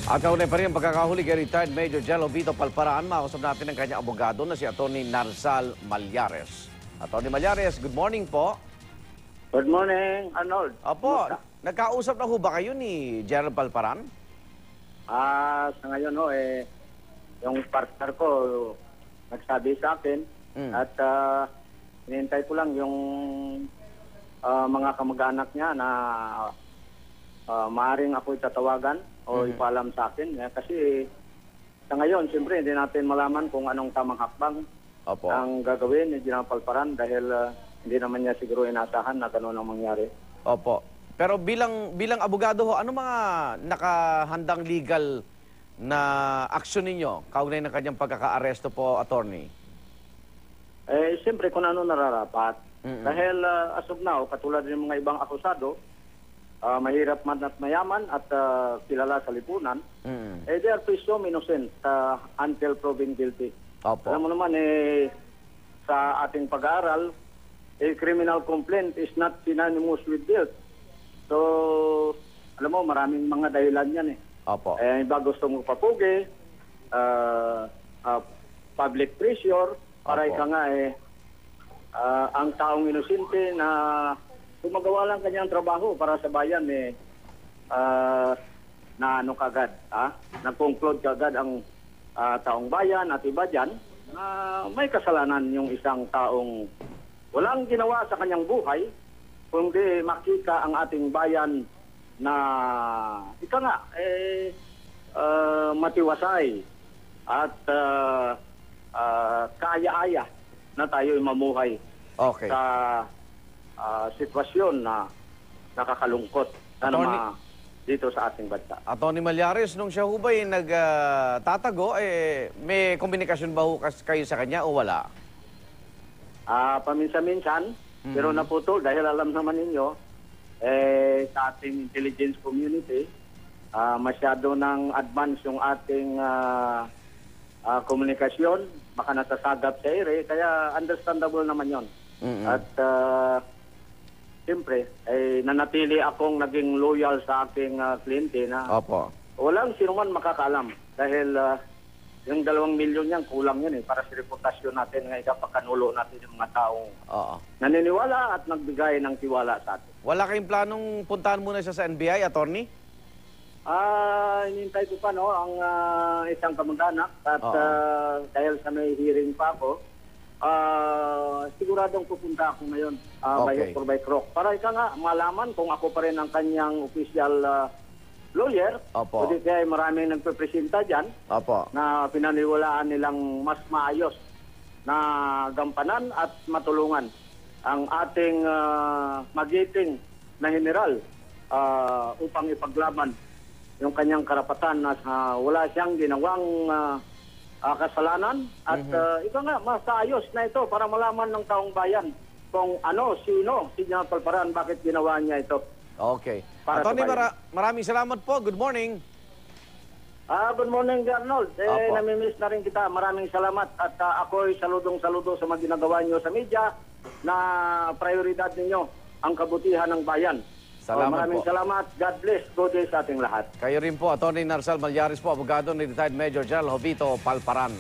At kaunay pa rin ang pagkakahuli kay retired Major Jello Vito Palparaan, makausap natin ang kanyang abogado na si Atty. Narsal Malyares. Atty. Malyares, good morning po. Good morning, Arnold. Opo, nagkausap na ho ba kayo ni Gerald Palparaan? Sa ngayon yung partner ko nagsabi sa akin at hinihintay ko lang yung mga kamag-anak niya na maaaring ako'y tatawagan o ipaalam sa akin. Kasi sa ngayon, siyempre, hindi natin malaman kung anong tamang hakbang ang gagawin ni General Palparaan dahil hindi naman niya siguro inasahan na gano'n ang mangyari. Opo. Pero bilang abogado ho, ano mga nakahandang legal na aksyon ninyo kaugnay ng kanyang pagkaka-aresto po, attorney? Siyempre, kung ano nararapat. Dahil as of now, katulad ng mga ibang akusado, mahirap man at mayaman at kilala sa lipunan, they are presumed innocent until proven guilty. Opo. Alam mo naman, sa ating pag-aaral, a criminal complaint is not synonymous with guilt. So, alam mo, maraming mga dahilan yan eh. Opo. Iba gusto mo papugi, public pressure, para ika nga ang taong inosente na gumagawa lang kanyang trabaho para sa bayan na ano kagad, nag-conclude kagad ang taong bayan at iba dyan na may kasalanan yung isang taong walang ginawa sa kanyang buhay kundi makita ang ating bayan na ika nga matiwasay at kaaya-aya na tayo'y mamuhay sa sitwasyon na nakakalungkot na dito sa ating bansa. Atty. Malyares, nung siya ho ba'y nagtatago, may komunikasyon ba ho kayo sa kanya o wala? Paminsan-minsan, pero naputol dahil alam naman ninyo, sa ating intelligence community, masyado ng advance yung ating komunikasyon, baka natasagap sa ere, kaya understandable naman yon. At siyempre, nanatili akong naging loyal sa aking kliyente na walang sino man makakaalam dahil yung 2 milyon yan, kulang yun para sa reputasyon natin nga ikapakanulo natin yung mga taong naniniwala at nagbigay ng tiwala sa atin. Wala kayong planong puntahan muna siya sa NBI, attorney? Hinintay ko pa ang isang kamag-anak at dahil sa may hearing pa ako, siguradong pupunta ako ngayon by hook or by crook. Para ika nga malaman kung ako pa rin ang kanyang official lawyer. O di kaya maraming nagpepresenta dyan na pinaniwalaan nilang mas maayos na gampanan at matulungan ang ating magiting na general upang ipaglaban yung kanyang karapatan na wala siyang ginawang kasalanan at ito nga, mas ayos na ito para malaman ng taong bayan kung sino si General Palparaan, bakit ginawa niya ito. Okay. Atty. Maraming salamat po. Good morning. Good morning, Arnold. Namimiss na rin kita. Maraming salamat at ako'y saludong-saludo sa mga ginagawa niyo sa media na prioridad ninyo ang kabutihan ng bayan. Maraming salamat. God bless. Good day sa ating lahat. Kayo rin po, Atty. Narsal Malyares po, abogado ni retired Major General Vito Palparaan.